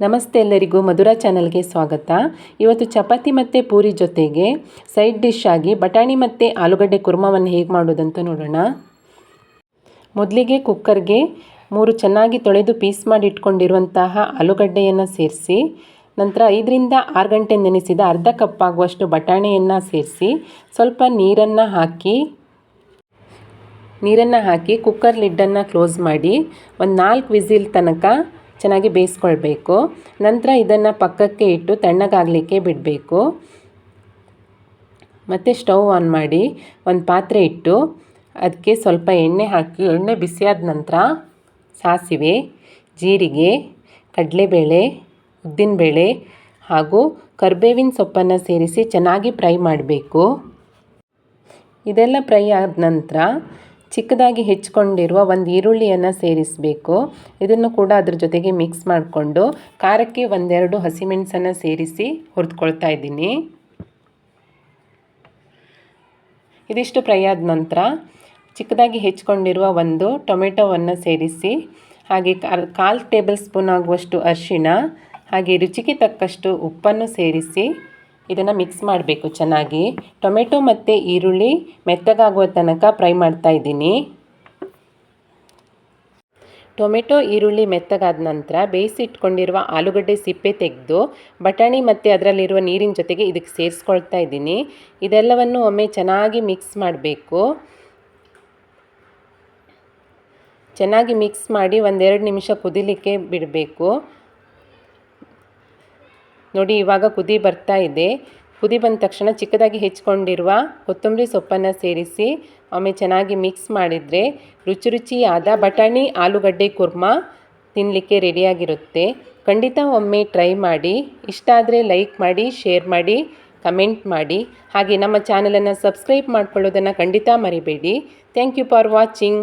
ನಮಸ್ತೆ ಎಲ್ಲರಿಗೂ ಮಧುರಾ ಚಾನಲ್ಗೆ ಸ್ವಾಗತ. ಇವತ್ತು ಚಪಾತಿ ಮತ್ತು ಪೂರಿ ಜೊತೆಗೆ ಸೈಡ್ ಡಿಶ್ ಆಗಿ ಬಟಾಣಿ ಮತ್ತು ಆಲೂಗಡ್ಡೆ ಕುರ್ಮವನ್ನು ಹೇಗೆ ಮಾಡೋದಂತ ನೋಡೋಣ. ಮೊದಲಿಗೆ ಕುಕ್ಕರ್ಗೆ 3 ಚೆನ್ನಾಗಿ ತೊಳೆದು ಪೀಸ್ ಮಾಡಿ ಇಟ್ಕೊಂಡಿರುವಂತಹ ಆಲೂಗಡ್ಡೆಯನ್ನು ಸೇರಿಸಿ, ನಂತರ 5 ರಿಂದ 6 ಗಂಟೆ ನೆನೆಸಿದ ಅರ್ಧ ಕಪ್ ಆಗುವಷ್ಟು ಬಟಾಣಿಯನ್ನು ಸೇರಿಸಿ ಸ್ವಲ್ಪ ನೀರನ್ನು ಹಾಕಿ ಕುಕ್ಕರ್ ಲಿಡ್ಡನ್ನು ಕ್ಲೋಸ್ ಮಾಡಿ ಒಂದು 4 ವಿಸಿಲ್ ತನಕ ಚೆನ್ನಾಗಿ ಬೇಯಿಸ್ಕೊಳ್ಬೇಕು. ನಂತರ ಇದನ್ನು ಪಕ್ಕಕ್ಕೆ ಇಟ್ಟು ತಣ್ಣಗಾಗಲಿಕ್ಕೆ ಬಿಡಬೇಕು. ಮತ್ತು ಸ್ಟವ್ ಆನ್ ಮಾಡಿ ಒಂದು ಪಾತ್ರೆ ಇಟ್ಟು ಅದಕ್ಕೆ ಸ್ವಲ್ಪ ಎಣ್ಣೆ ಹಾಕಿ, ಎಣ್ಣೆ ಬಿಸಿಯಾದ ನಂತರ ಸಾಸಿವೆ, ಜೀರಿಗೆ, ಕಡಲೆಬೇಳೆ, ಉದ್ದಿನಬೇಳೆ ಹಾಗೂ ಕರಿಬೇವಿನ ಸೊಪ್ಪನ್ನು ಸೇರಿಸಿ ಚೆನ್ನಾಗಿ ಫ್ರೈ ಮಾಡಬೇಕು. ಇದೆಲ್ಲ ಫ್ರೈ ಆದ ನಂತರ ಚಿಕ್ಕದಾಗಿ ಹೆಚ್ಚಿಕೊಂಡಿರುವ ಒಂದು ಈರುಳ್ಳಿಯನ್ನು ಸೇರಿಸಬೇಕು. ಇದನ್ನು ಕೂಡ ಅದ್ರ ಜೊತೆಗೆ ಮಿಕ್ಸ್ ಮಾಡಿಕೊಂಡು ಖಾರಕ್ಕೆ 1-2 ಹಸಿಮೆಣಸನ್ನು ಸೇರಿಸಿ ಹುರಿದುಕೊಳ್ತಾ ಇದ್ದೀನಿ. ಇದಿಷ್ಟು ಫ್ರೈ ಆದ ನಂತರ ಚಿಕ್ಕದಾಗಿ ಹೆಚ್ಚಿಕೊಂಡಿರುವ ಒಂದು ಟೊಮೆಟೊವನ್ನು ಸೇರಿಸಿ, ಹಾಗೆ 1/4 ಟೇಬಲ್ ಸ್ಪೂನ್ ಆಗುವಷ್ಟು ಅರಿಶಿಣ, ಹಾಗೆ ರುಚಿಗೆ ತಕ್ಕಷ್ಟು ಉಪ್ಪನ್ನು ಸೇರಿಸಿ ಇದನ್ನು ಮಿಕ್ಸ್ ಮಾಡಬೇಕು ಚೆನ್ನಾಗಿ. ಟೊಮೆಟೊ ಮತ್ತು ಈರುಳ್ಳಿ ಮೆತ್ತಗಾಗುವ ತನಕ ಫ್ರೈ ಮಾಡ್ತಾ ಇದ್ದೀನಿ. ಟೊಮೆಟೊ ಈರುಳ್ಳಿ ಮೆತ್ತಗಾದ ನಂತರ ಬೇಯಿಸಿಟ್ಕೊಂಡಿರುವ ಆಲೂಗಡ್ಡೆ ಸಿಪ್ಪೆ ತೆಗೆದು ಬಟಾಣಿ ಮತ್ತು ಅದರಲ್ಲಿರುವ ನೀರಿನ ಜೊತೆಗೆ ಇದಕ್ಕೆ ಸೇರಿಸ್ಕೊಳ್ತಾ ಇದ್ದೀನಿ. ಇದೆಲ್ಲವನ್ನು ಒಮ್ಮೆ ಚೆನ್ನಾಗಿ ಮಿಕ್ಸ್ ಮಾಡಬೇಕು. ಚೆನ್ನಾಗಿ ಮಿಕ್ಸ್ ಮಾಡಿ 1-2 ನಿಮಿಷ ಕುದಿಲಿಕ್ಕೆ ಬಿಡಬೇಕು. ನೋಡಿ, ಇವಾಗ ಕುದಿ ಬರ್ತಾ ಇದೆ. ಕುದಿ ಬಂದ ತಕ್ಷಣ ಚಿಕ್ಕದಾಗಿ ಹೆಚ್ಚಿಕೊಂಡಿರುವ ಕೊತ್ತಂಬರಿ ಸೊಪ್ಪನ್ನು ಸೇರಿಸಿ ಒಮ್ಮೆ ಚೆನ್ನಾಗಿ ಮಿಕ್ಸ್ ಮಾಡಿದರೆ ರುಚಿಯಾದ ಬಟಾಣಿ ಆಲೂಗಡ್ಡೆ ಕುರ್ಮ ತಿನ್ನಲಿಕ್ಕೆ ರೆಡಿಯಾಗಿರುತ್ತೆ. ಖಂಡಿತ ಒಮ್ಮೆ ಟ್ರೈ ಮಾಡಿ. ಇಷ್ಟ ಆದರೆ ಲೈಕ್ ಮಾಡಿ, ಶೇರ್ ಮಾಡಿ, ಕಮೆಂಟ್ ಮಾಡಿ. ಹಾಗೆ ನಮ್ಮ ಚಾನಲನ್ನು ಸಬ್ಸ್ಕ್ರೈಬ್ ಮಾಡ್ಕೊಳ್ಳೋದನ್ನು ಖಂಡಿತ ಮರಿಬೇಡಿ. Thank you for watching.